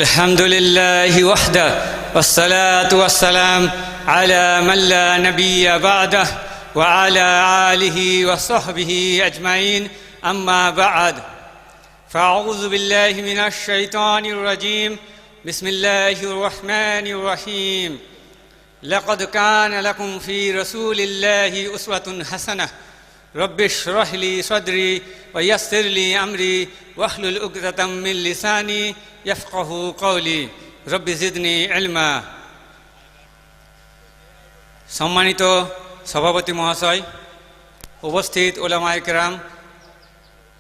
الحمد لله وحده والصلاة والسلام على من لا نبي بعده وعلى آله وصحبه أجمعين أما بعد فأعوذ بالله من الشيطان الرجيم بسم الله الرحمن الرحيم لقد كان لكم في رسول الله أسوة حسنة رب اشرح لي صدري ويسر لي أمري واحلل عقدة من لساني يفقهوا قولي رب زدني علما। সম্মানিত সভাপতি মহাশয়, উপস্থিত ওলামায়ে কেরাম,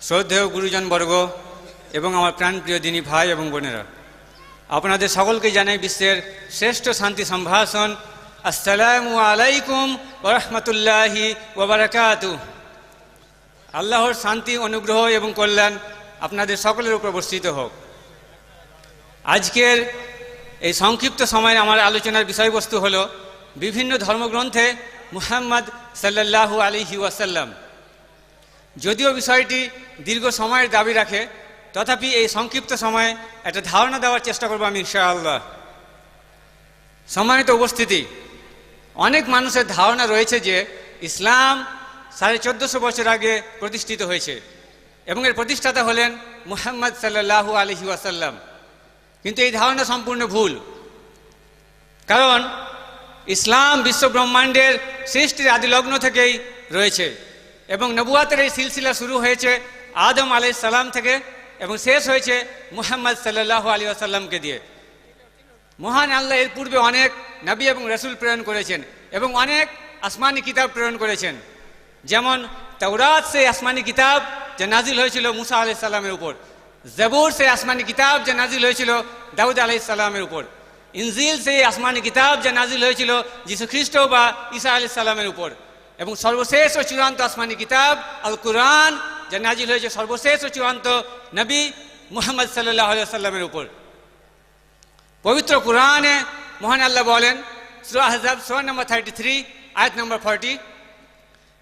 শ্রদ্ধেয় গুরুজনবর্গ এবং আমার প্রাণপ্রিয় দিনী ভাই এবং বোনেরা, আপনাদের সকলকে জানাই বিশ্বের শ্রেষ্ঠ শান্তি সম্ভাষণ আসসালামু আলাইকুম ওয়া রাহমাতুল্লাহি ওয়া বারাকাতুহু। আল্লাহর শান্তি, অনুগ্রহ এবং কল্যাণ আপনাদের সকলের উপর বর্ষিত হোক। আজকের এই সংক্ষিপ্ত সময়ে আমার আলোচনার বিষয়বস্তু হলো বিভিন্ন ধর্মগ্রন্থে মুহাম্মদ সাল্লাল্লাহু আলাইহি ওয়াসাল্লাম। যদিও বিষয়টি দীর্ঘ সময়ের দাবি রাখে, তথাপি এই সংক্ষিপ্ত সময়ে একটা ধারণা দেওয়ার চেষ্টা করব আমি ইনশাআল্লাহ। সম্মানিত উপস্থিতি, অনেক মানুষের ধারণা রয়েছে যে ইসলাম 1450 বছর আগে প্রতিষ্ঠিত হয়েছে এবং এর প্রতিষ্ঠাতা হলেন মুহাম্মদ সাল্লাল্লাহু আলাইহি ওয়াসাল্লাম। কিন্তু এই ধারণা সম্পূর্ণ ভুল, কারণ ইসলাম বিশ্বব্রহ্মাণ্ডের সৃষ্টির আদিলগ্ন থেকেই রয়েছে এবং নবুয়াতের এই সিলসিলা শুরু হয়েছে আদম আলাইহিস সালাম থেকে এবং শেষ হয়েছে মুহাম্মদ সাল্লাল্লাহু আলাইহি ওয়াসাল্লামকে দিয়ে। মহান আল্লাহ এর পূর্বে অনেক নবী এবং রাসূল প্রেরণ করেছেন এবং অনেক আসমানি কিতাব প্রেরণ করেছেন, যেমন তাওরাত সে আসমানি কিতাব যা নাজিল হয়েছিল মুসা আলাইহিস সালামের উপর, জবুর সে আসমানি কিতাব যা নাজিল হয়েছিল দাউদ আলাইহিস সালামের উপর, ইনজিল সে আসমানি কিতাব যা নাজিল হয়েছিল যীশু খ্রিস্ট বা ঈসা আলাইহিস সালামের উপর, এবং সর্বশেষ ও চূড়ান্ত আসমানি কিতাব আল কুরআন যা নাজিল হয়েছে সর্বশেষ ও চূড়ান্ত নবী মুহাম্মদ সাল্লাল্লাহু আলাইহি ওয়াসাল্লামের উপর। পবিত্র কুরআনে মহান আল্লাহ বলেন, সূরা আহজাব সূরা নম্বর 33 আয়াত নম্বর 40,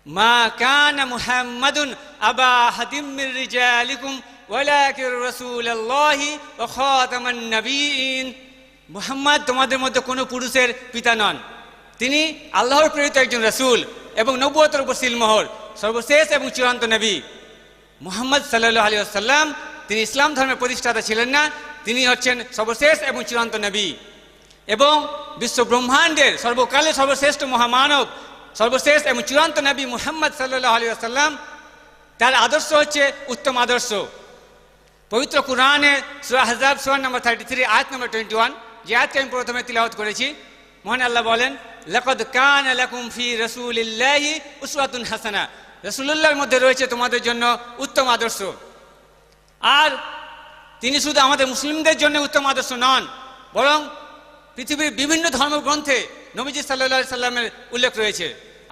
মা কানা মুহাম্মাদুন আবা হাদিম মির রিজালিকুম ওয়ালাকির রাসূলুল্লাহি ওয়া খাতামান নবিয়্যিন। মুহাম্মদ তোমাদের মধ্যে কোনো পুরুষের পিতা নন, তিনি আল্লাহর প্রেরিত একজন রাসূল এবং নবুয়তের উপর সিলমোহর, সর্বশেষ এবং চূড়ান্ত নবী। মুহাম্মদ সাল্লাল্লাহু আলাইহি ওয়াসাল্লাম তিনি ইসলাম ধর্মের প্রতিষ্ঠাতা ছিলেন না, তিনি হচ্ছেন সর্বশেষ এবং চূড়ান্ত নবী এবং বিশ্ব ব্রহ্মাণ্ডের সর্বকালের সর্বশ্রেষ্ঠ মহামানব, সর্বশেষ এবং চূড়ান্ত নবী মুহাম্মদ সাল্লাল্লাহু আলাইহি ওয়াসাল্লাম। তার আদর্শ হচ্ছে উত্তম আদর্শ। পবিত্র কুরআনে সূরা আহজাব সূরা নম্বর 33 আয়াত নম্বর 21, যে আয়াতকে আমি প্রথমে তিলাওয়াত করেছি, মহান আল্লাহ বলেন, লাকাদ কানা লাকুম ফি রাসূলিল্লাহি উসওয়াতুন হাসানাহ। রাসূলুল্লাহর মধ্যে রয়েছে তোমাদের জন্য উত্তম আদর্শ। আর তিনি শুধু আমাদের মুসলিমদের জন্য উত্তম আদর্শ নন, বরং পৃথিবীর বিভিন্ন ধর্মগ্রন্থে নবীজি সাল্লাল্লাহু আলাইহি সাল্লামের উল্লেখ রয়েছে।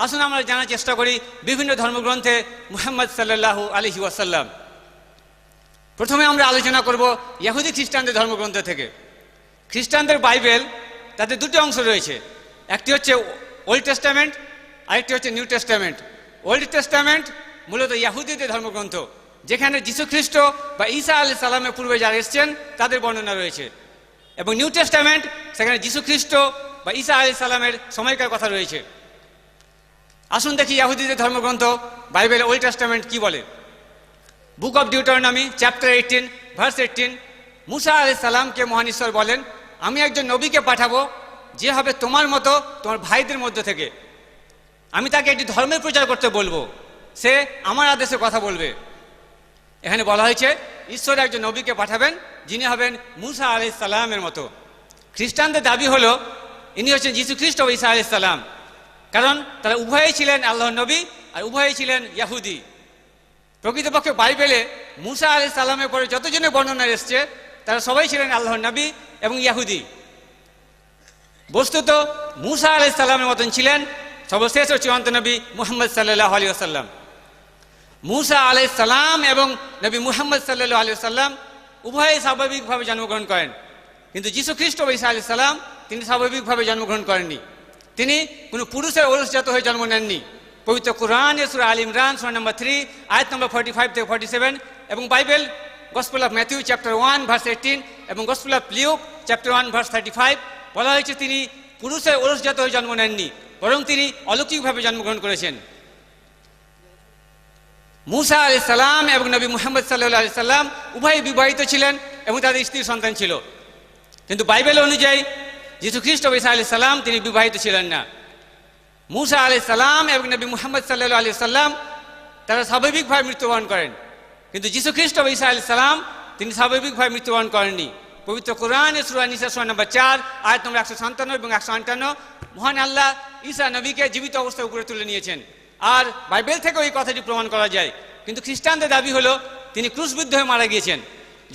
আসুন আমরা জানার চেষ্টা করি বিভিন্ন ধর্মগ্রন্থে মুহাম্মদ সাল্লাল্লাহু আলাইহি ওয়াসাল্লাম। প্রথমে আমরা আলোচনা করব ইহুদি খ্রিস্টানদের ধর্মগ্রন্থ থেকে। খ্রিস্টানদের বাইবেল, তাদের দুটি অংশ রয়েছে, একটি হচ্ছে ওল্ড টেস্টামেন্ট, আরেকটি হচ্ছে নিউ টেস্টামেন্ট। ওল্ড টেস্টামেন্ট মূলত ইহুদিদের ধর্মগ্রন্থ, যেখানে যীশু খ্রিস্ট বা ঈসা আলাইহিস সালামের পূর্বে যারা এসেছেন তাদের বর্ণনা রয়েছে, এবং নিউ টেস্টামেন্ট, সেখানে যীশু খ্রিস্ট বা ঈসা আলাইহিস সালামের সময়কার কথা রয়েছে। আসুন দেখি ইহুদিদের ধর্মগ্রন্থ বাইবেল ওল্ড টেস্টামেন্ট কি বলে। বুক অফ ডিউটারনমি চ্যাপ্টার 18 ভার্স 18, মুসা আলাইহিস সালামকে মহান ঈশ্বর বলেন, আমি একজন নবীকে পাঠাবো যে হবে তোমার মতো তোমার ভাইদের মধ্যে থেকে। আমি তাকে একটি ধর্মের প্রচার করতে বলবো, সে আমার আদেশে কথা বলবে। এখানে বলা হয়েছে ঈশ্বর একজন নবীকে পাঠাবেন যিনি হবেন মুসা আলাইহিস সালামের মতো। খ্রিস্টানদের দাবি হলো ইনি হচ্ছেন যীশু খ্রিস্ট ও ঈসা আলাইহিস সালাম, কারণ তারা উভয়েই ছিলেন আল্লাহর নবী আর উভয়েই ছিলেন ইহুদি। প্রকৃতপক্ষে বাইবেলে মুসা আলাইহিস সালামের পরে যতজনের বর্ণনা এসছে তারা সবাই ছিলেন আল্লাহর নবী এবং ইহুদি। বস্তুত মুসা আলাইহিস সালামের মতন ছিলেন সর্বশেষ ও চূড়ান্ত নবী মুহাম্মদ সাল্লাল্লাহু আলাইহি ওয়াসাল্লাম। মুসা আলাইহিস সালাম এবং নবী মুহাম্মদ সাল্লাল্লাহু আলাইহি ওয়াসাল্লাম উভয়েই স্বাভাবিকভাবে জন্মগ্রহণ করেন, কিন্তু যীশু খ্রিস্ট ও ঈসা আলাইহিস সালাম তিনি স্বাভাবিকভাবে জন্মগ্রহণ করেননি। তিনি কোনো পুরুষের ঔরসজাত হয়ে জন্ম নেননি। পবিত্র কুরআনে সূরা আল ইমরান সূরা নম্বর 3 আয়াত নম্বর 45 থেকে 47 এবং Bible gospel of Matthew chapter 1 verse 18 এবং gospel of Luke chapter 1 verse 35 বলা হয়েছে তিনি পুরুষের ওরসজাত হয়ে জন্ম নেননি, বরং তিনি অলৌকিকভাবে জন্মগ্রহণ করেছেন। মুসা আলাইহিস সালাম এবং নবী মুহাম্মদ সাল্লাল্লাহু আলাইহি সাল্লাম উভয়ই বিবাহিত ছিলেন এবং তাদের স্ত্রী সন্তান ছিল, কিন্তু বাইবেল অনুযায়ী যীশু খ্রিস্ট ঈসা আলাইহিস সালাম তিনি বিবাহিত ছিলেন না। মুসা আলাইহিস সালাম এবং নবী মুহাম্মদ সাল্লাল্লাহু আলাইহি সাল্লাম তারা স্বাভাবিকভাবে মৃত্যুবরণ করেন, কিন্তু যীশু খ্রিস্ট ঈসা আলাইহিস সালাম তিনি স্বাভাবিকভাবে মৃত্যুবরণ করেননি। পবিত্র কোরআনে সূরা নিসা সূরা নম্বর 4 আয়াত নম্বর 157 এবং 158 মহান আল্লাহ ঈসা নবীকে জীবিত অবস্থায় উপরে তুলে নিয়েছেন। আর বাইবেল থেকেও এই কথাটি প্রমাণ করা যায়, কিন্তু খ্রিস্টানদের দাবি হলো তিনি ক্রুশবিদ্ধ হয়ে মারা গিয়েছেন।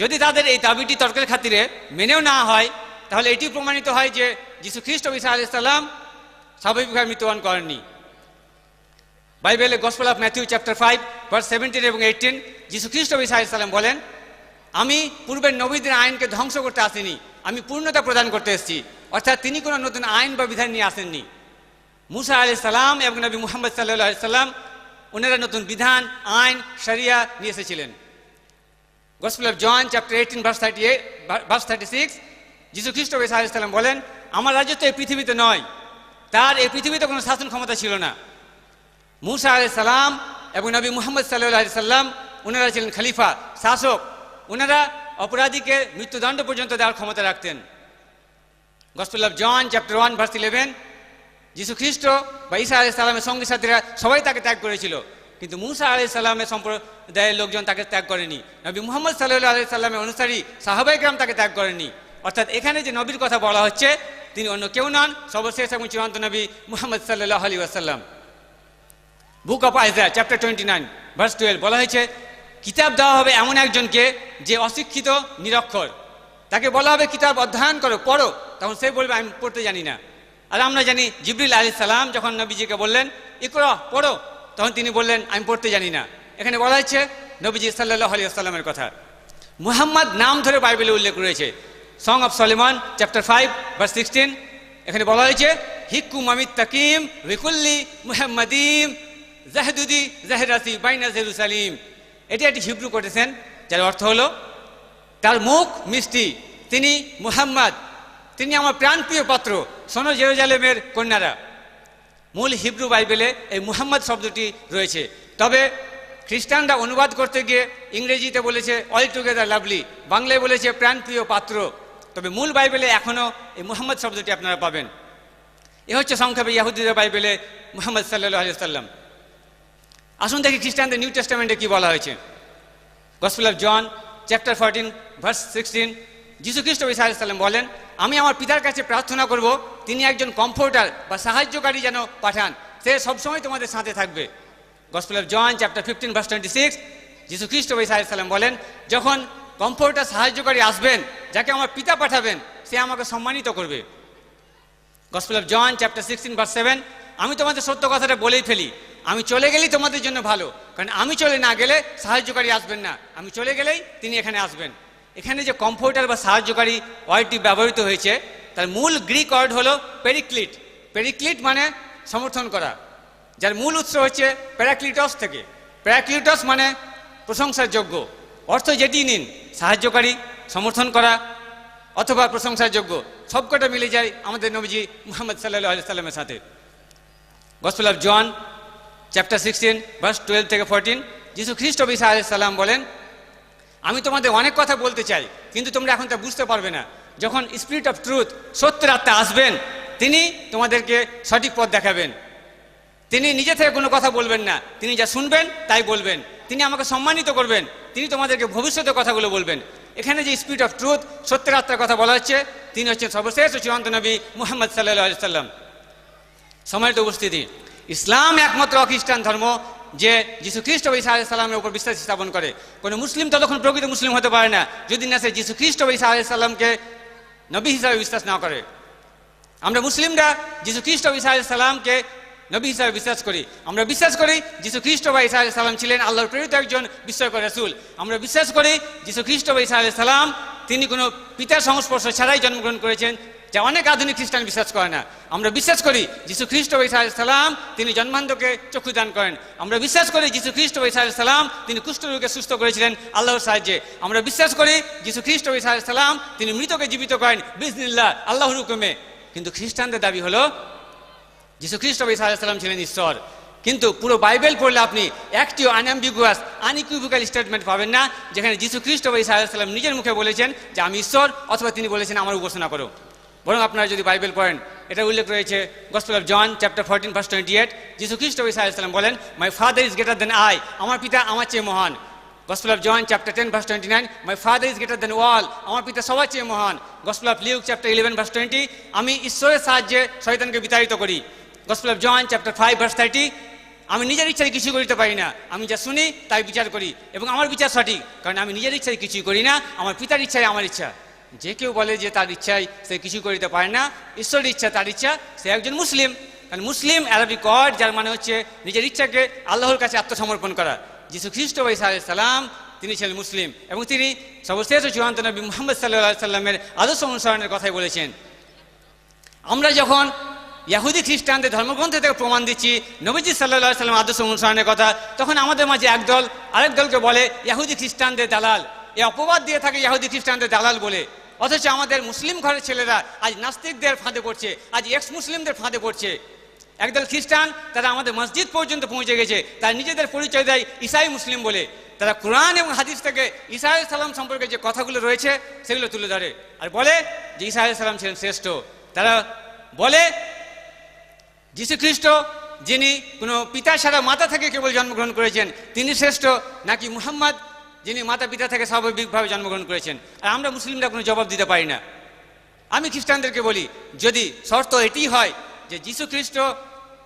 যদি তাদের এই দাবিটি তর্কের খাতিরে মেনেও না হয়, তাহলে এটি প্রমাণিত হয় যে যীশু খ্রিস্ট ঈসা আলাইহিস সালাম স্বাভাবিকভাবে মৃত্যুবরণ করেননি। বাইবেলে gospel of Matthew chapter 5 verse 17 এবং 18 যীশু খ্রিস্ট ঈসা আলাইহিস সালাম বলেন, আমি পূর্বের নবীদের আইনকে ধ্বংস করতে আসিনি, আমি পূর্ণতা প্রদান করতে এসেছি। অর্থাৎ তিনি কোনো নতুন আইন বা বিধান নিয়ে আসেননি। মুসা আলাইহিস সালাম এবং নবী মুহাম্মদ সাল্লাল্লাহু আলাইহি সাল্লাম ওনারা নতুন বিধান, আইন, শরিয়া নিয়ে এসেছিলেন। Gospel of John chapter 18 verse 36 যীশু খ্রিস্ট ঈসা আলাইহিস সালাম বলেন, আমার রাজত্ব এই পৃথিবীতে নয়, তার এই পৃথিবীতে কোনো শাসন ক্ষমতা ছিল না। মুসা আলাইহিস সালাম এবং নবী মুহাম্মদ সাল্লাল্লাহু আলাইহি সাল্লাম ওনারা ছিলেন খলিফা, শাসক। ওনারা অপরাধীকে মৃত্যুদণ্ড পর্যন্ত দেওয়ার ক্ষমতা রাখতেন। Gospel of John chapter 1 verse 11 যীশু খ্রিস্ট বা ঈসা আলাইহিস সালামের সঙ্গী সাথীরা সবাই তাকে ত্যাগ করেছিল, কিন্তু মুসা আলাইহিস সালামের সম্প্রদায়ের লোকজন তাকে ত্যাগ করেনি। নবী মুহাম্মদ সাল্লাল্লাহু আলাইহি সাল্লামের অনুসারী সাহাবায়ে কেরাম তাকে ত্যাগ করেনি। অর্থাৎ এখানে যে নবীর কথা বলা হচ্ছে তিনি অন্য কেউ নন, সর্বশেষ এবং চূড়ান্ত নবী মুহাম্মদ সাল্লাল্লাহু আলাইহি ওয়াসাল্লাম। Book of Isaiah chapter 29 verse 12 বলা হয়েছে, কিতাব দেওয়া হবে এমন একজনকে যে অশিক্ষিত, নিরক্ষর। তাকে বলা হবে কিতাব অধ্যয়ন করো, পড়ো, তখন সে বলবে আমি পড়তে জানি না। আর আমরা জানি জিবরিল আলাইহিস সালাম যখন নবীজিকে বললেন ইকরা, পড়ো, তখন তিনি বললেন আমি পড়তে জানি না। এখানে বলা হচ্ছে নবীজি সাল্লাল্লাহু আলাইহি ওয়াসাল্লামের কথা। মুহাম্মদ নাম ধরে বাইবেলে উল্লেখ রয়েছে। Song of Solomon chapter 5 verse 16 এখানে বলা হয়েছে, হিক্কু মামিত তাকিম বিকুল্লি মুহাম্মাদিম জাহদুদি জাহরাসি বাইনা জেরুসালিম। এটি একটি হিব্রু কোটেশন, যার অর্থ হলো তার মুখ মিষ্টি, তিনি মুহাম্মদ, তিনি আমার প্রাণপ্রিয় পাত্র, শোনো জেরুজালেমের কন্যারা। মূল হিব্রু বাইবেলে এই মুহাম্মদ শব্দটি রয়েছে, তবে খ্রিস্টানরা অনুবাদ করতে গিয়ে ইংরেজিতে বলেছে অল টুগেদার লাভলি, বাংলায় বলেছে প্রাণপ্রিয় পাত্র। তবে মূল বাইবেলে এখনও এই মুহাম্মদ শব্দটি আপনারা পাবেন। এ হচ্ছে সংক্ষেপে ইহুদিদের বাইবেলে মুহাম্মদ সাল্লাল্লাহু আলাইহি ওয়াসাল্লাম। আসুন দেখি খ্রিস্টানদের নিউ টেস্টামেন্টে কি বলা হয়েছে। Gospel of John chapter 14 verse 16 যীশু খ্রিস্ট ঈসা আলাইহিস সালাম বলেন, আমি আমার পিতার কাছে প্রার্থনা করব তিনি একজন কমফোর্টার বা সাহায্যকারী যেন পাঠান, সে সবসময় তোমাদের সাথে থাকবে। Gospel of John chapter 15 verse 26 যীশু খ্রিস্ট ঈসা আলাইহিস সালাম বলেন, যখন কমফোর্টার সাহায্যকারী আসবেন, যাকে আমার পিতা পাঠাবেন, সে আমাকে সম্মানিত করবে। Gospel of John chapter 16 verse 7 আমি তোমাদের সত্য কথাটা বলেই ফেলি, আমি চলে গেলেই তোমাদের জন্য ভালো, কারণ আমি চলে না গেলে সাহায্যকারী আসবেন না, আমি চলে গেলেই তিনি এখানে আসবেন। এখানে যে কমফোর্টার বা সাহায্যকারী ওয়ার্ডটি ব্যবহৃত হয়েছে তার মূল গ্রিক ওয়ার্ড হলো পেরিক্লিট। পেরিক্লিট মানে সমর্থন করা, যার মূল উৎস হচ্ছে প্যারাক্লিটস থেকে। প্যারাক্লিটস মানে প্রশংসার যোগ্য। অর্থ যেটি নিন, সাহায্যকারী, সমর্থন করা অথবা প্রশংসার যোগ্য, সবকটা মিলে যায় আমাদের নবীজি মুহাম্মদ সাল্লাল্লাহু আলাইহি সাল্লামের সাথে। Gospel of John chapter 16 verse 12 থেকে 14 যীশু খ্রিস্ট ঈসা আলাইহিস সালাম বলেন, আমি তোমাদের অনেক কথা বলতে চাই, কিন্তু তোমরা এখন তা বুঝতে পারবে না। যখন স্পিরিট অফ ট্রুথ, সত্যের আত্মা আসবেন, তিনি তোমাদেরকে সঠিক পথ দেখাবেন। তিনি নিজে থেকে কোনো কথা বলবেন না, তিনি যা শুনবেন তাই বলবেন। তিনি আমাকে সম্মানিত করবেন, তিনি তোমাদেরকে ভবিষ্যতের কথাগুলো বলবেন। এখানে যে স্পিরিট অফ ট্রুথ, সত্যের আত্মার কথা বলা হচ্ছে, তিনি হচ্ছেন সর্বশেষ ও চূড়ান্ত নবী মুহাম্মদ সাল্লাল্লাহু আলাইহি সাল্লাম। সম্মানিত উপস্থিতি, ইসলাম একমাত্র খ্রিস্টান ধর্ম যে যীশু খ্রিস্ট ঈসা আলাইহিস সালামের উপর বিশ্বাস স্থাপন করে। কোনো মুসলিম ততক্ষণ প্রকৃত মুসলিম হতে পারে না যদি না সে যীশু খ্রিস্ট ঈসা আলাইহিস সালামকে নবী হিসাবে বিশ্বাস না করে। আমরা মুসলিমরা যীশু খ্রিস্ট ঈসা আলাইহিস সালামকে নবী হিসাবে বিশ্বাস করি। আমরা বিশ্বাস করি যীশু খ্রিস্ট বা ঈসা আলাইহিস সালাম ছিলেন আল্লাহর প্রেরিত একজন বিস্ময়কর রাসূল। আমরা বিশ্বাস করি যীশু খ্রিস্ট বা ঈসা আলাইহিস সালাম তিনি কোনো পিতার সংস্পর্শ ছাড়াই জন্মগ্রহণ করেছেন, যা অনেক আধুনিক খ্রিস্টান বিশ্বাস করে না। আমরা বিশ্বাস করি যিশু খ্রিস্ট ঈসা আলাইহিস সালাম তিনি জন্মান্ধকে চক্ষুদান করেন। আমরা বিশ্বাস করি যিশু খ্রিস্ট ঈসা আলাইহিস সালাম তিনি কুষ্ঠরোগীকে সুস্থ করেছিলেন আল্লাহর সাহায্যে। আমরা বিশ্বাস করি যিশু খ্রিস্ট ঈসা আলাইহিস সালাম তিনি মৃতকে জীবিত করেন বিইজনিল্লাহ, আল্লাহর হুকুমে। কিন্তু খ্রিস্টানদের দাবি হলো যিশু খ্রিস্ট ঈসা আলাইহিস সালাম ছিলেন ঈশ্বর। কিন্তু পুরো বাইবেল পড়লে আপনি একটিও আনঅ্যাম্বিগুয়াস আনইকুইভোক্যাল স্টেটমেন্ট পাবেন না যেখানে যিশু খ্রিস্ট ঈসা আলাইহিস সালাম নিজের মুখে বলেছেন যে আমি ঈশ্বর, অথবা তিনি বলেছেন আমার উপাসনা করো। বরং আপনারা যদি বাইবেল পড়েন, এটা উল্লেখ রয়েছে gospel of John chapter 14 verse 28, যিশু খ্রিস্ট ঈসা আলাইহিস সালাম বলেন my father is greater than I, আমার পিতা আমার চেয়ে মহান। Gospel of John chapter 10 verse 29, my father is greater than all, আমার পিতা সবার চেয়ে মহান। Gospel of Luke chapter 11 verse 20, আমি ঈশ্বরের সাহায্যে শয়তানকে বিতাড়িত করি। Gospel of John chapter 5 verse 30, আমি নিজের ইচ্ছায় কিছু করিতে পারি না, আমি যা শুনি তাই বিচার করি, এবং আমার বিচার সঠিক, কারণ আমি নিজের ইচ্ছায় কিছুই করি না, আমার পিতার ইচ্ছায় আমার ইচ্ছা। যে কেউ বলে যে তার ইচ্ছায় সে কিছু করিতে পারে না, ঈশ্বরের ইচ্ছা তার ইচ্ছা, সে একজন মুসলিম। কারণ মুসলিম আরবিক ওয়ার্ড যার মানে হচ্ছে নিজের ইচ্ছাকে আল্লাহর কাছে আত্মসমর্পণ করা। যিশু খ্রিস্ট ঈসা আলাইহিস সালাম তিনি ছিলেন মুসলিম, এবং তিনি সর্বশেষ ও চূড়ান্ত নবী মুহাম্মদ সাল্লাল্লাহু আলাইহি সাল্লামের আদর্শ অনুসরণের কথাই বলেছেন। আমরা যখন ইহুদি খ্রিস্টানদের ধর্মগ্রন্থ থেকে প্রমাণ দিচ্ছি নবীজি সাল্লাল্লাহু আলাইহি সাল্লাম আদর্শ অনুসরণের কথা, তখন আমাদের মাঝে একদল আরেক দলকে বলে ইহুদি খ্রিস্টানদের দালাল। এই অপবাদ দিয়ে থাকে ইহুদি খ্রিস্টানদের দালাল বলে। অথচ আমাদের মুসলিম ঘরের ছেলেরা আজ নাস্তিকদের ফাঁদে পড়ছে, আজ এক্স মুসলিমদের ফাঁদে পড়ছে। একদল খ্রিস্টান তারা আমাদের মসজিদ পর্যন্ত পৌঁছে গেছে, তারা নিজেদের পরিচয় দেয় ঈসাই মুসলিম বলে। তারা কোরআন এবং হাদিস থেকে ঈসা আলাইহিস সালাম সম্পর্কে যে কথাগুলো রয়েছে সেগুলো তুলে ধরে আর বলে যে ঈসা আলাইহিস সালাম ছিলেন শ্রেষ্ঠ। তারা বলে যিশু খ্রিস্ট যিনি কোনো পিতা ছাড়া মাতা থেকে কেবল জন্মগ্রহণ করেছেন তিনি শ্রেষ্ঠ, নাকি মুহাম্মদ যিনি মাতা পিতা থেকে স্বাভাবিকভাবে জন্মগ্রহণ করেছেন। আর আমরা মুসলিমরা কোনো জবাব দিতে পারি না। আমি খ্রিস্টানদেরকে বলি, যদি শর্ত এটি হয় যে যিশু খ্রিস্ট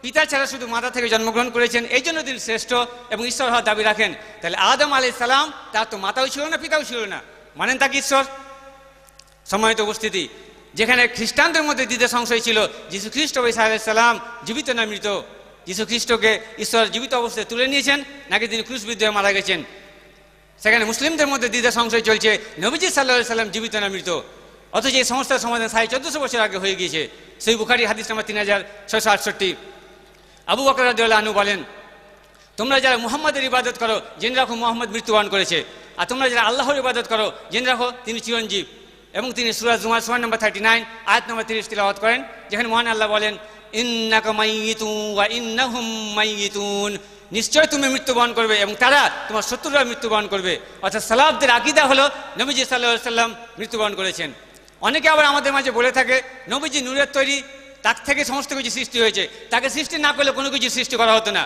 পিতা ছাড়া শুধু মাতা থেকে জন্মগ্রহণ করেছেন এই জন্য তিনি শ্রেষ্ঠ এবং ঈশ্বর হওয়ার দাবি রাখেন, তাহলে আদম আলাইহিস সালাম তার তো মাতাও ছিল না পিতাও ছিল না, মানেন তাকে ঈশ্বর? সম্মানিত উপস্থিতি, যেখানে খ্রিস্টানদের মধ্যে দ্বিধা সংশয় ছিল যিশু খ্রিস্ট ঈসা আলাইহিস সালাম জীবিত না মৃত, যিশু খ্রিস্টকে ঈশ্বর জীবিত অবস্থায় তুলে নিয়েছেন নাকি তিনি ক্রুশবিদ্ধ হয়ে মারা গেছেন, সেখানে মুসলিমদের মধ্যে দ্বিধা সংশয় চলছে নবীজি সাল্লাল্লাহু আলাইহি সাল্লাম জীবিত না মৃত। অথচ এই সমস্যার সমাধান 1450 বছর আগে হয়ে গিয়েছে। সহিহ বুখারী হাদিস নাম্বার 3668। আবু বকর রাদিয়াল্লাহু আনহু বলেন, তোমরা যারা মুহাম্মদের ইবাদত করো জেনে রাখো মুহাম্মদ মৃত্যুবরণ করেছে, আর তোমরা যারা আল্লাহর ইবাদত করো জেনে রাখো তিনি চিরঞ্জীব। এবং তিনি সূরা জুমার সূরা নম্বর 39 আয়াত নম্বর 30 তিলাওয়াত করেন, যেখানে মহান আল্লাহ বলেন ইন্নাকা মাইয়িতুন ওয়া ইন্নাহুম মাইয়িতুন, নিশ্চয় তুমি মৃত্যুবরণ করবে এবং তারা তোমার শত্রুরা মৃত্যুবরণ করবে। অর্থাৎ সালাফদের আকীদা হলো নবীজি সাল্লাল্লাহু আলাইহি সাল্লাম মৃত্যুবরণ করেছেন। অনেকে আবার আমাদের মাঝে বলে থাকে নবীজি নূরের তৈরি, তার থেকে সমস্ত কিছু সৃষ্টি হয়েছে, তাকে সৃষ্টি না করলে কোনো কিছু সৃষ্টি করা হতো না।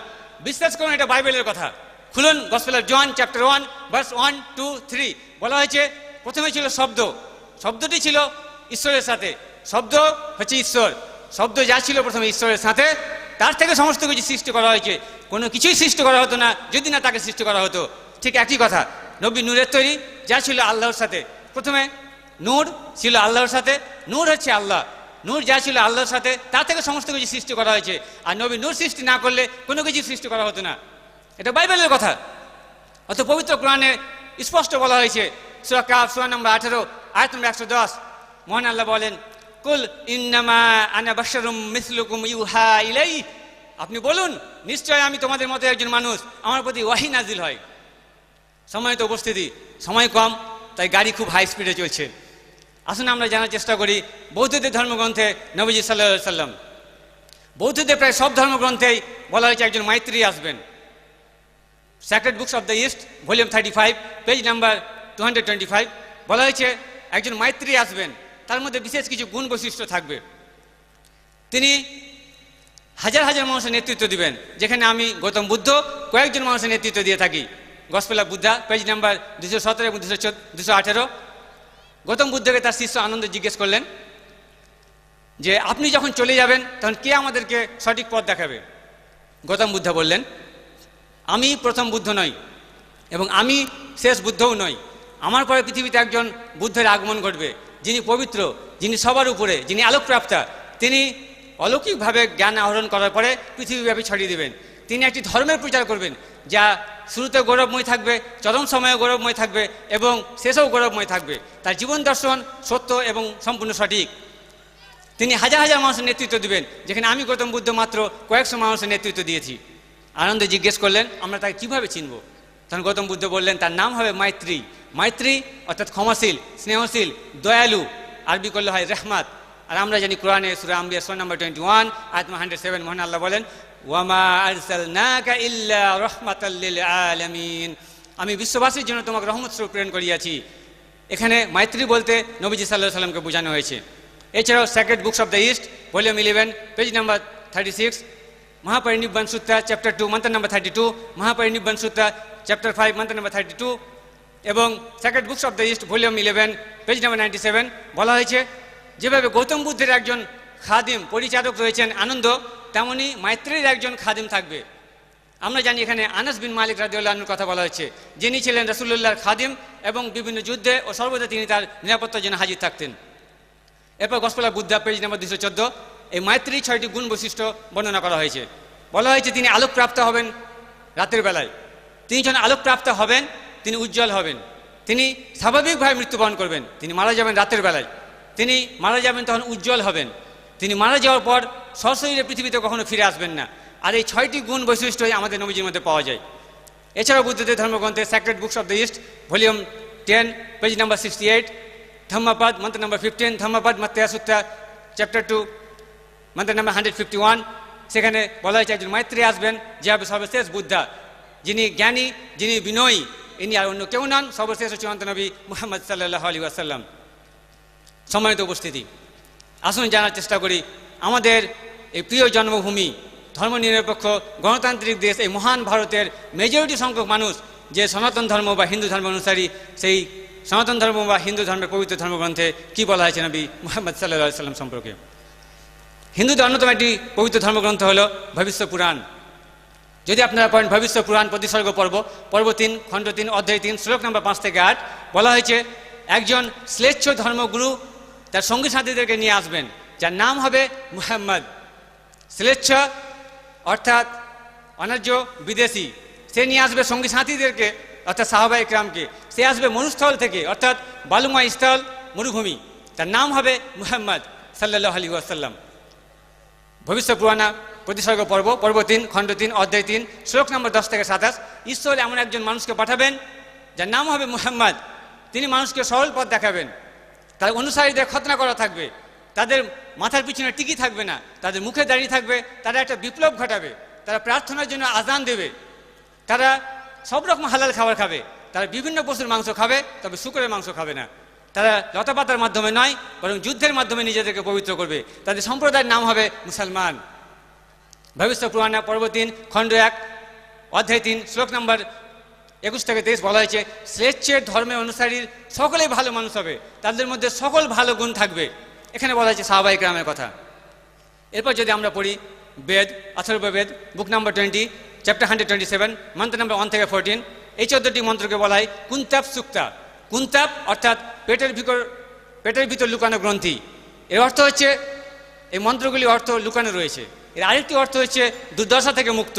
বিশ্বাস করুন, এটা বাইবেলের কথা। খুলুন gospel of John chapter 1 verse 1, 2, 3। বলা হয়েছে প্রথমে ছিল শব্দ, শব্দটি ছিল ঈশ্বরের সাথে, শব্দ হচ্ছে ঈশ্বর, শব্দ যা ছিল প্রথমে ঈশ্বরের সাথে, তার থেকে সমস্ত কিছু সৃষ্টি করা হয়েছে। কোনো কিছুই সৃষ্টি করা হতো না যদি না তাকে সৃষ্টি করা হতো। ঠিক একই কথা, নবী নূরের তৈরি, যা ছিল আল্লাহর সাথে। প্রথমে নূর ছিল আল্লাহর সাথে, নূর হচ্ছে আল্লাহ, নূর যা ছিল আল্লাহর সাথে তার থেকে সমস্ত কিছু সৃষ্টি করা হয়েছে। আর নবী নূর সৃষ্টি না করলে কোনো কিছু সৃষ্টি করা হতো না। এটা বাইবেলের কথা। অত পবিত্র কোরআনে স্পষ্ট বলা হয়েছে, সূরা কাফ সূরা নম্বর 18 আয়াত নম্বর 110, মহান আল্লাহ বলেন কুল ইন্নামা আনা বাশারুম মিসলুকুম ইউহা ইলাই, আপনি বলুন নিশ্চয় আমি তোমাদের মতো একজন মানুষ, আমার প্রতি ওয়াহি নাজিল হয়। সম্মানিত উপস্থিতি, সময় কম, তাই গাড়ি খুব হাই স্পিডে চলছে। আসুন আমরা জানার চেষ্টা করি বৌদ্ধদের ধর্মগ্রন্থে নবীজি সাল্লাল্লাহু আলাইহি সাল্লাম। বৌদ্ধদের প্রায় সব ধর্মগ্রন্থেই বলা হয়েছে একজন মাইত্রী আসবেন। Sacred books of the east volume 35 page number 225 বলা হয়েছে একজন মাইত্রী আসবেন, তার মধ্যে বিশেষ কিছু গুণ বৈশিষ্ট্য থাকবে। তিনি হাজার হাজার মানুষের নেতৃত্ব দিবেন, যেখানে আমি গৌতম বুদ্ধ কয়েকজন মানুষের নেতৃত্ব দিয়ে থাকি। Gospel of Buddha page number 217 এবং 218। গৌতম বুদ্ধকে তার শিষ্য আনন্দ জিজ্ঞেস করলেন যে আপনি যখন চলে যাবেন তখন কে আমাদেরকে সঠিক পথ দেখাবে? গৌতম বুদ্ধ বললেন, আমি প্রথম বুদ্ধ নই এবং আমি শেষ বুদ্ধও নই, আমার পরে পৃথিবীতে একজন বুদ্ধের আগমন ঘটবে, যিনি পবিত্র, যিনি সবার উপরে, যিনি আলোকপ্রাপ্তা। তিনি অলৌকিকভাবে জ্ঞান আহরণ করার পরে পৃথিবীব্যাপী ছড়িয়ে দেবেন। তিনি একটি ধর্মের প্রচার করবেন, যা শুরুতে গৌরবময় থাকবে, চরম সময়ে গৌরবময় থাকবে এবং শেষেও গৌরবময় থাকবে। তার জীবন দর্শন সত্য এবং সম্পূর্ণ সঠিক। তিনি হাজার হাজার মানুষের নেতৃত্ব দিবেন, যেখানে আমি গৌতম বুদ্ধ মাত্র কয়েকশো মানুষের নেতৃত্ব দিয়েছি। আনন্দে জিজ্ঞেস করলেন আমরা তাকে কীভাবে চিনব? তখন গৌতম বুদ্ধ বললেন তার নাম হবে মাইত্রী। মাইত্রী অর্থাৎ ক্ষমাশীল, স্নেহশীল, দয়ালু, আরবি করলে হয় রহমাত। আর আমরা জানি কোরআনে সূরা আম্বিয়া সূরা নম্বর 21 আয়াত 107 মহান আল্লাহ বলেন ওয়ামা আরসালনাকা ইল্লা রাহমাতাল লিল আলামিন, আমি বিশ্ববাসীর জন্য তোমাকে রহমত স্বরূপ প্রেরণ করিয়াছি। এখানে মাইত্রী বলতে নবীজি সাল্লাল্লাহু আলাইহি সাল্লামকে বোঝানো হয়েছে। এছাড়াও secret books of the east volume 11 page number 36, Mahaparinibbana Sutta chapter 2 মন্ত্র নাম্বার 32, মহাপরিনিব্বাণ সূত্রা চ্যাপ্টার 5 মন্ত্র নাম্বার 32 এবং sacred books of the east volume 11 page number 97 বলা হয়েছে যেভাবে গৌতম বুদ্ধের একজন খাদিম পরিচারক রয়েছেন আনন্দ, তেমনি মাইত্রীর একজন খাদিম থাকবে। আমরা জানি এখানে আনাস বিন মালিক রাদিয়াল্লাহু আনহুর কথা বলা হয়েছে, যিনি ছিলেন রাসূলুল্লাহর খাদিম এবং বিভিন্ন যুদ্ধে ও সর্বদা তিনি তার নিরাপত্তার জন্য হাজির থাকতেন। এরপর gospel of Buddha page number 214 এই মাইত্রীর 6টি গুণ বৈশিষ্ট্য বর্ণনা করা হয়েছে। বলা হয়েছে তিনি আলোকপ্রাপ্ত হবেন রাতের বেলায়, তিনি যখন আলোকপ্রাপ্ত হবেন তিনি উজ্জ্বল হবেন, তিনি স্বাভাবিকভাবে মৃত্যুবরণ করবেন, তিনি মারা যাবেন রাতের বেলায়, তিনি মারা যাবেন তখন উজ্জ্বল হবেন, তিনি মারা যাওয়ার পর সশরীরে পৃথিবীতে কখনো ফিরে আসবেন না। আর এই 6টি গুণ বৈশিষ্ট্যই আমাদের নবীজির মধ্যে পাওয়া যায়। এছাড়াও বুদ্ধদের ধর্মগ্রন্থে secret books of the east volume 10 page number 68, Dhammapada মন্ত্র নাম্বার 15, ধম্মপদ মত্যা সূত্রা চ্যাপ্টার 2 মন্ত্র নাম্বার 151 সেখানে বলা হয়েছে একজন মাইত্রী আসবেন যে হবে সর্বশেষ বুদ্ধা, যিনি জ্ঞানী, যিনি বিনয়ী, ইনি আর অন্য কেউ নন, সর্বশেষ চূড়ান্ত নবী মুহাম্মদ সাল্লাল্লাহু আলাইহি ওয়াসাল্লাম। সম্মানিত উপস্থিতি, আসুন জানার চেষ্টা করি আমাদের এই প্রিয় জন্মভূমি, ধর্মনিরপেক্ষ গণতান্ত্রিক দেশ, এই মহান ভারতের মেজরিটি সংখ্যক মানুষ যে সনাতন ধর্ম বা হিন্দু ধর্ম অনুসারী, সেই সনাতন ধর্ম বা হিন্দু ধর্মের পবিত্র ধর্মগ্রন্থে কী বলা হয়েছে নবী মুহাম্মদ সাল্লাল্লাহু আলাইহি সাল্লাম সম্পর্কে। হিন্দুদের অন্যতম একটি পবিত্র ধর্মগ্রন্থ হল ভবিষ্য পুরাণ। যদি আপনারা পড়েন ভবিষ্য পুরাণ প্রতিসর্গ পর্ব 3 খণ্ড 3 অধ্যায় 3 শ্লোক নম্বর 5 থেকে 8 বলা হয়েছে একজন শ্লেষ্ঠ ধর্মগুরু তার সঙ্গী সাথীদেরকে নিয়ে আসবেন যার নাম হবে মুহাম্মদ। শ্লেষ্ঠ অর্থাৎ অনার্য বিদেশি, সে নিয়ে আসবে সঙ্গী সাথীদেরকে অর্থাৎ সাহাবায়ে কেরামকে, সে আসবে মরুস্থল থেকে অর্থাৎ বালুময় স্থল মরুভূমি, তার নাম হবে মুহাম্মদ সাল্লাল্লাহু আলাইহি ওয়াসাল্লাম। ভবিষ্য পুরাণ প্রতিসর্গ পর্ব 3 খণ্ড 3 অধ্যায় 3 শ্লোক নম্বর 10 থেকে 27 ঈশ্বর এমন একজন মানুষকে পাঠাবেন যার নাম হবে মুহাম্মদ। তিনি মানুষকে সরল পথ দেখাবেন, তার অনুসারীদের খতনা করা থাকবে, তাদের মাথার পিছনে টিকি থাকবে না, তাদের মুখে দাঁড়িয়ে থাকবে, তারা একটা বিপ্লব ঘটাবে, তারা প্রার্থনার জন্য আজান দেবে, তারা সব রকম হালাল খাবার খাবে, তারা বিভিন্ন পশুর মাংস খাবে তবে শূকরের মাংস খাবে না, তারা লতাপাতার মাধ্যমে নয় বরং যুদ্ধের মাধ্যমে নিজেদেরকে পবিত্র করবে, তাদের সম্প্রদায়ের নাম হবে মুসলমান। ভবিষ্য পুরাণ পর্ব 3 খণ্ড 1 অধ্যায় 3 শ্লোক নম্বর 21 থেকে 23 বলা হয়েছে শ্রেষ্ঠের ধর্মের অনুসারীর সকলেই ভালো মানুষ হবে, তাদের মধ্যে সকল ভালো গুণ থাকবে। এখানে বলা হয়েছে সাহাবায়ে কেরামের কথা। এরপর যদি আমরা পড়ি বেদ, অথর্ববেদ বুক নাম্বার 20 চ্যাপ্টার 127 মন্ত্র নাম্বার 1 থেকে 14, এই 14টি মন্ত্রকে বলা হয় কুন্তাপ সুক্তা। কুন্তাপ অর্থাৎ পেটের ভিতর লুকানো গ্রন্থি। এর অর্থ হচ্ছে এই মন্ত্রগুলির অর্থ লুকানো রয়েছে। এর আরেকটি অর্থ হচ্ছে দুর্দশা থেকে মুক্ত।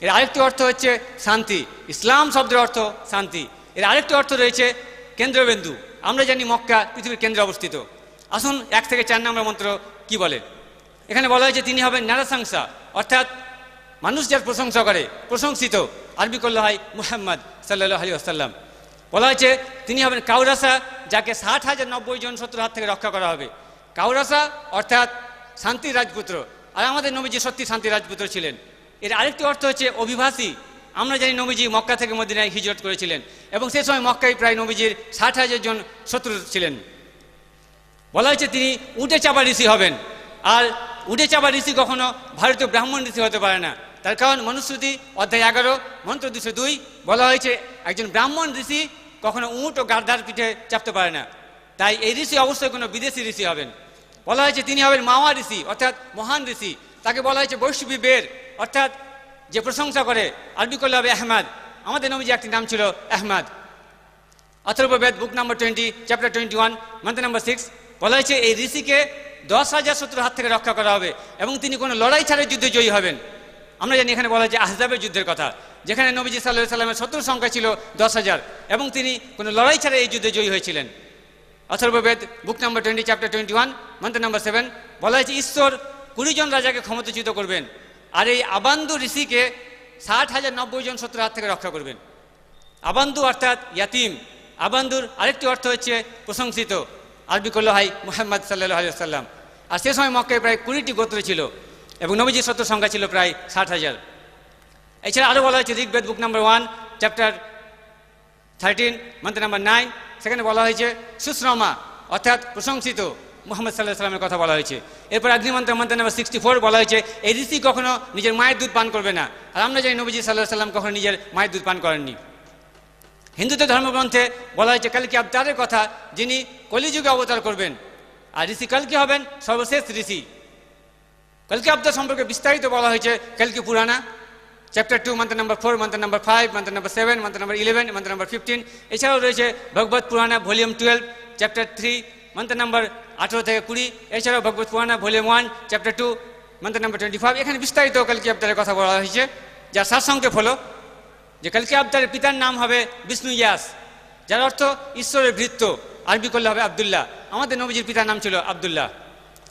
এর আরেকটি অর্থ হচ্ছে শান্তি, ইসলাম শব্দের অর্থ শান্তি। এর আরেকটি অর্থ রয়েছে কেন্দ্রবিন্দু। আমরা জানি মক্কা পৃথিবীর কেন্দ্রে অবস্থিত। আসুন 1 থেকে 4 নম্বর মন্ত্র কি বলে। এখানে বলা হয়েছে তিনি হবেন নারাশংসা অর্থাৎ মানুষ যার প্রশংসা করে, প্রশংসিত, আরবি করলে হয় মুহাম্মদ সাল্লাল্লাহু আলাইহি ওয়াসাল্লাম। বলা হয়েছে তিনি হবেন কাউরাসা, যাকে 60,090 জন শত্রুর হাত থেকে রক্ষা করা হবে। কাউরাসা অর্থাৎ শান্তির রাজপুত্র, আর আমাদের নবীজি সত্যি শান্তির রাজপুত্র ছিলেন। এর আরেকটি অর্থ হচ্ছে অভিবাসী। আমরা জানি নবীজি মক্কা থেকে মদিনায় হিজরত করেছিলেন এবং সেই সময় মক্কায় প্রায় নবীজির 60,000 জন শত্রু ছিলেন। বলা হয়েছে তিনি উটে চাপা ঋষি হবেন, আর উটে চাপা ঋষি কখনো ভারতীয় ব্রাহ্মণ ঋষি হতে পারে না। তার কারণ মনুস্মৃতি অধ্যায় 11 মন্ত্র 202 বলা হয়েছে একজন ব্রাহ্মণ ঋষি কখনো উট ও গাধার পিঠে চাপতে পারে না, তাই এই ঋষি অবশ্যই কোনো বিদেশি ঋষি হবেন। বলা হয়েছে তিনি হবেন মাওয়া ঋষি অর্থাৎ মহান ঋষি, তাকে বলা হয়েছে বৈষ্ণবী বের অর্থাৎ যে প্রশংসা করে, আরবি করলে হবে আহমদ। আমাদের নবীজি একটি নাম ছিল Ahmad. Atharvaveda book number 20 chapter 21 মন্ত্র নাম্বার 6 বলা হয়েছে এই ঋষিকে 10,000 শত্রুর হাত থেকে রক্ষা করা হবে এবং তিনি কোনো লড়াই ছাড়াই যুদ্ধে জয়ী হবেন। আমরা জানি এখানে বলা হয় যে আহজাবের যুদ্ধের কথা, যেখানে নবীজি সাল্লাল্লাহু আলাইহি সাল্লামের শত্রুর সংখ্যা ছিল 10,000 এবং তিনি কোনো লড়াই ছাড়া এই যুদ্ধে জয়ী হয়েছিলেন। অথর্ববেদ বুক নাম্বার 20 চ্যাপ্টার 21 মন্ত্র নাম্বার 7 বলা হয়েছে ঈশ্বর 20 জন রাজাকে ক্ষমতাচ্যুত করবেন, আর এই আবান্দু ঋষিকে 60,090 জন শত্রুর হাত থেকে রক্ষা করবেন। আবান্দু অর্থাৎ ইয়াতিম, আবান্দুর আরেকটি অর্থ হচ্ছে প্রশংসিত, আরবি করলে হয় মুহাম্মদ সাল্লাল্লাহু আলাইহি সাল্লাম। আর সে সময় মক্কায় প্রায় 20টি গোত্র ছিল এবং নবীজির শত্রুর সংখ্যা ছিল প্রায় 60,000। এছাড়া আরও বলা হয়েছে ঋগ্বেদ বুক নাম্বার 1 চ্যাপ্টার 13 মন্ত্র নাম্বার 9, সেখানে বলা হয়েছে সুশ্রমা অর্থাৎ প্রশংসিত মুহাম্মদ সাল্লাল্লাহু আলাইহি সাল্লামের কথা বলা হয়েছে। এরপর অগ্নিমন্ত্র মন্ত্র নাম্বার 64 বলা হয়েছে এই ঋষি কখনো নিজের মায়ের দুধ পান করবে না, আর আমরা জানি নবীজি সাল্লাল্লাহু আলাইহি সাল্লাম কখনো নিজের মায়ের দুধ পান করেননি। হিন্দুদের ধর্মগ্রন্থে বলা হয়েছে কালকি আবতারের কথা, যিনি কলিযুগে অবতার করবেন, আর ঋষি কালকি হবেন সর্বশেষ ঋষি। কালকি আবতার সম্পর্কে বিস্তারিত বলা হয়েছে কালকি পুরাণা চ্যাপ্টার 2 মন্ত্র নাম্বার 4, মন্ত্র নাম্বার 5, মন্ত্র নাম্বার 7, মন্ত্র নাম্বার 11, মন্ত্র নাম্বার 15। এছাড়াও রয়েছে ভগবত পুরাণা ভলিউম 12 চ্যাপ্টার 3 মন্ত্র নাম্বার 18 থেকে 20। এছাড়াও ভগবত পুরাণা ভলিউম 1 চ্যাপ্টার 2 মন্ত্র নাম্বার 25। এখানে বিস্তারিত কালকি আবতারের কথা বলা হয়েছে, যার সারসংক্ষেপ হলো যে কালকি আবতারের পিতার নাম হবে বিষ্ণু ইয়াস, যার অর্থ ঈশ্বরের ভৃত্য, আরবি করলে হবে আবদুল্লাহ। আমাদের নবীজির পিতার নাম ছিল আবদুল্লাহ।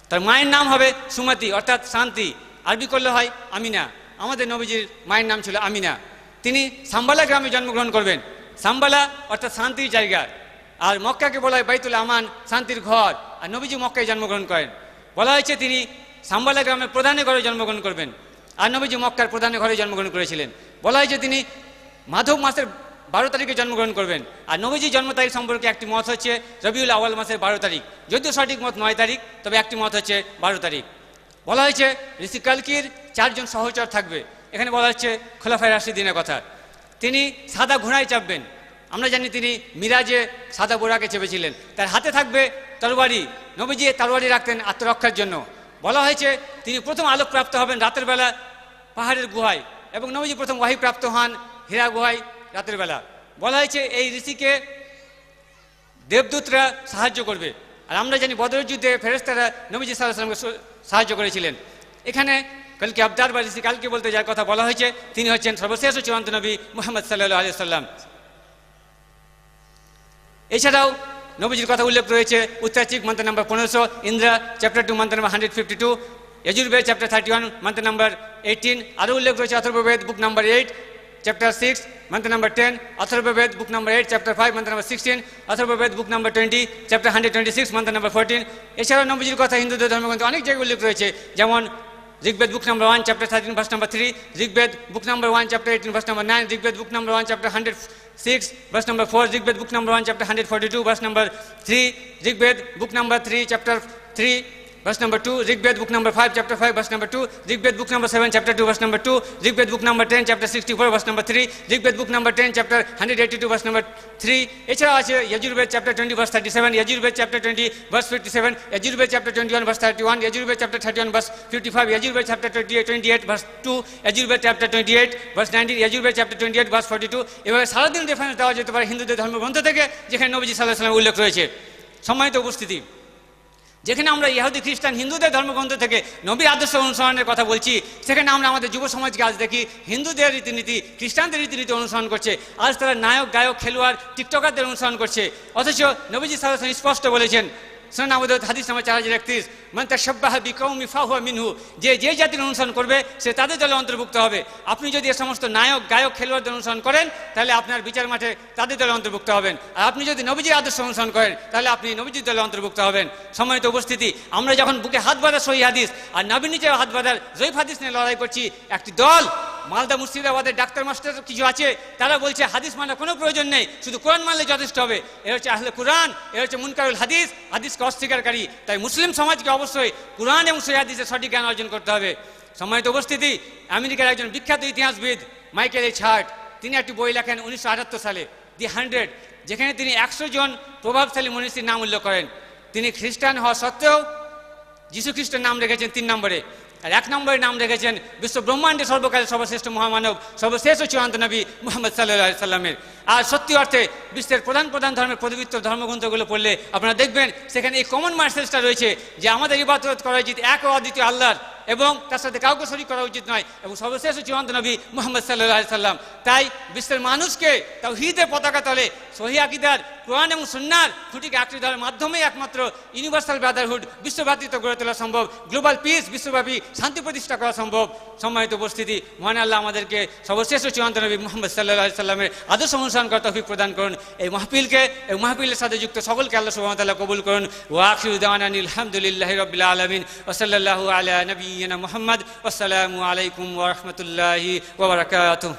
তার মায়ের নাম হবে সুমতি অর্থাৎ শান্তি, আরবি করলে হয় আমিনা। আমাদের নবীজির মায়ের নাম ছিল আমিনা। তিনি সাম্বালা গ্রামে জন্মগ্রহণ করবেন। সাম্বালা অর্থাৎ শান্তির জায়গা, আর মক্কাকে বলা হয় বাইতুল আমান, শান্তির ঘর, আর নবীজি মক্কায় জন্মগ্রহণ করেন। বলা হয়েছে তিনি সাম্বালা গ্রামের প্রধানের ঘরে জন্মগ্রহণ করবেন, আর নবীজি মক্কার প্রধানের ঘরে জন্মগ্রহণ করেছিলেন। বলা হয়েছে তিনি মাধব মাসের 12 তারিখে জন্মগ্রহণ করবেন, আর নবীজির জন্ম তারিখ সম্পর্কে একটি মত হচ্ছে রবিউল আউয়াল মাসের 12 তারিখ, যদিও সঠিক মত 9 তারিখ, তবে একটি মত হচ্ছে 12 তারিখ। বলা হয়েছে ঋষি কালকির 4 জন সহচর থাকবে। এখানে বলা হচ্ছে খোলাফায়ে রাশিদিনের কথা। তিনি সাদা ঘোড়ায় চাপবেন। আমরা জানি তিনি মিরাজে সাদা বোরাকে চেপেছিলেন। তার হাতে থাকবে তরবারি, নবীজি তরবারি রাখতেন আত্মরক্ষার জন্য। বলা হয়েছে তিনি প্রথম আলোক প্রাপ্ত হবেন রাতের বেলা পাহাড়ের গুহায়, এবং নবীজি প্রথম ওয়াহি প্রাপ্ত হন হীরা গুহায় রাতের বেলা। বলা হয়েছে এই ঋষিকে দেবদূতরা সাহায্য করবে, আর আমরা জানি বদরের যুদ্ধে ফেরেশতারা নবীজি সাল্লাল্লাহু আলাইহি ওয়াসাল্লামকে সাহায্য করেছিলেন। এখানে কালকি আবতার বা ঋষি কালকি বলতে যার কথা বলা হয়েছে তিনি হচ্ছেন সর্বশেষ ও চূড়ান্ত নবী মুহাম্মদ সাল্লাল্লাহু আলাইহি ওয়াসাল্লাম। এছাড়াও নবীজির কথা উল্লেখ রয়েছে উত্তরাচিক মন্ত্র নাম্বার 1500, ইন্দ্রা চ্যাপ্টার 2 মন্ত্র নাম্বার 152, যজুর্বেদ চ্যাপ্টার 31 মন্ত্র নাম্বার 18। আরও উল্লেখ রয়েছে অথর্ববেদ বুক নাম্বার 8 চ্যাপ্টার 6 মন্ত্র number 10, Atharvaveda book number 8 chapter 5 মন্ত্র number 16, Atharvaveda book number 20 chapter 126 মন্ত্র নাম্বার 14। এছাড়াও নবীজির কথা হিন্দুদের ধর্মগ্রন্থে অনেক জায়গায় উল্লেখ রয়েছে, যেমন ঋগ্বেদ বুক number 1 chapter 13 verse number 3, Rigveda বুক number 1 chapter 18 verse number 9, Rigveda বুক number 1 chapter 106 verse number 4, Rigveda বুক number 1 chapter 142 verse number 3, Rigveda বুক number 3 chapter 3 verse number 2, Rigbed book number 5 chapter 5 verse number 2, Rigbed book number 7 chapter 2 verse number 2, Rigbed book number 10 chapter 64 verse number 3, Rigbed book number 10 chapter 182 verse number 3. এছাড়াও আছে Yajurveda chapter 20 verse 37, Yajurveda chapter 20 verse 57, Yajurveda chapter 21 verse 31, Yajurveda chapter 31 verse 55, Yajurveda chapter 28 verse 2, Yajurveda chapter 28 verse 19, Yajurveda chapter 28 verse 42। এভাবে সারাদিন reference দেওয়া যেতে পারে হিন্দুদের ধর্মগ্রন্থ থেকে, যেখানে নবীজি সাল্লাল্লাহু আলাইহি ওয়াসাল্লাম উল্লেখ রয়েছে। সম্মানিত উপস্থিতি, যেখানে আমরা ইহুদি খ্রিস্টান হিন্দুদের ধর্মগ্রন্থ থেকে নবীর আদর্শ অনুসরণের কথা বলছি, সেখানে আমরা আমাদের যুব সমাজকে আজ দেখি হিন্দুদের রীতিনীতি খ্রিস্টানদের রীতিনীতি অনুসরণ করছে। আজ তারা নায়ক গায়ক খেলোয়াড় টিকটকারদের অনুসরণ করছে, অথচ নবীজি সাল্লাল্লাহু আলাইহি ওয়াসাল্লাম স্পষ্ট বলেছেন সুনান আবু দাউদ হাদিস নাম্বার 4031, মান তাশাব্বাহা বিকওমি ফাহুয়া মিনহু, যে জাতির অনুসরণ করবে সে তাদের দলে অন্তর্ভুক্ত হবে। আপনি যদি এ সমস্ত নায়ক গায়ক খেলোয়াড়দের অনুসরণ করেন তাহলে আপনার বিচার মাঠে তাদের দলে অন্তর্ভুক্ত হবেন, আর আপনি যদি নবীজির আদর্শ অনুসরণ করেন তাহলে আপনি নবীজির দলে অন্তর্ভুক্ত হবেন। সম্মানিত উপস্থিতি, আমরা যখন বুকে হাত বাঁধা সহিহ হাদিস আর নবীর নিচে হাত বাঁধার জয়ীফ হাদিস নিয়ে লড়াই করছি, একটি দল মালদা মুর্শিদাবাদের ডাক্তার মাস্টার কিছু আছে, তারা বলছে হাদিস মানার কোনো প্রয়োজন নেই, শুধু কোরআন মানলে যথেষ্ট হবে। এর হচ্ছে আহলে কোরআন, এর হচ্ছে মুনকারুল হাদিস, হাদিসকে অস্বীকারী। তাই মুসলিম সমাজকে অবশ্যই কোরআন এবং সহিহ হাদিসের সঠিক জ্ঞান অর্জন করতে হবে। সম্মানিত উপস্থিতি, আমেরিকার একজন বিখ্যাত ইতিহাসবিদ মাইকেল এইচ হার্ট, তিনি একটি বই লেখেন 1978 সালে, দি 100, যেখানে তিনি 100 জন প্রভাবশালী মনীষীর নাম উল্লেখ করেন। তিনি খ্রিস্টান হওয়া সত্ত্বেও যীশু খ্রিস্টের নাম রেখেছেন 3 নম্বরে, আর 1 নম্বরে নাম রেখেছেন বিশ্ব ব্রহ্মাণ্ডের সর্বকালের সর্বশ্রেষ্ঠ মহামানব সর্বশেষ ও চূড়ান্ত নবী মুহাম্মদ সাল্লাল্লাহু আলাইহি সাল্লামের। আর সত্যি অর্থে বিশ্বের প্রধান ধর্মের পবিত্র ধর্মগ্রন্থগুলো পড়লে আপনারা দেখবেন সেখানে এই কমন মেসেজটা রয়েছে যে আমাদের ইবাদত করা উচিত এক ও অদ্বিতীয় আল্লাহর, এবং তার সাথে কাউকে শরীক করা উচিত নয়, এবং সর্বশেষ চূড়ান্ত নবী মুহাম্মদ সাল্লাল্লাহু আলাইহি সাল্লাম। তাই বিশ্বের মানুষকে তাওহীদের পতাকা তলে সহিহ আকীদার কোরআন এবং সুন্নাহর খুঁটিকে আঁকড়ে ধরার মাধ্যমেই একমাত্র ইউনিভার্সাল ব্রাদারহুড, বিশ্বভ্রাতৃত্ব গড়ে তোলা সম্ভব, গ্লোবাল পিস, বিশ্বব্যাপী শান্তি প্রতিষ্ঠা করা সম্ভব। সম্মানিত উপস্থিতি, মহান আল্লাহ আমাদেরকে সর্বশ্রেষ্ঠ চূড়ান্ত নবী মুহাম্মদ সাল্লাল্লাহু আলাইহি সাল্লামের আদর্শ অনুসরণ করার তৌফিক প্রদান করুন। এই মাহফিলকে, এই মাহফিলের সাথে যুক্ত সকলকে আল্লাহ সুবহানাহু ওয়া তাআলা কবুল করুন। ওয়া আখিরু দাওয়ানা আলহামদুলিল্লাহি রাব্বিল আলামিন ওয়া সাল্লাল্লাহু আলা নাবিয়িনা মুহাম্মদ। আসসালামু আলাইকুম ওয়া রাহমাতুল্লাহি ওয়া বারাকাতুহু।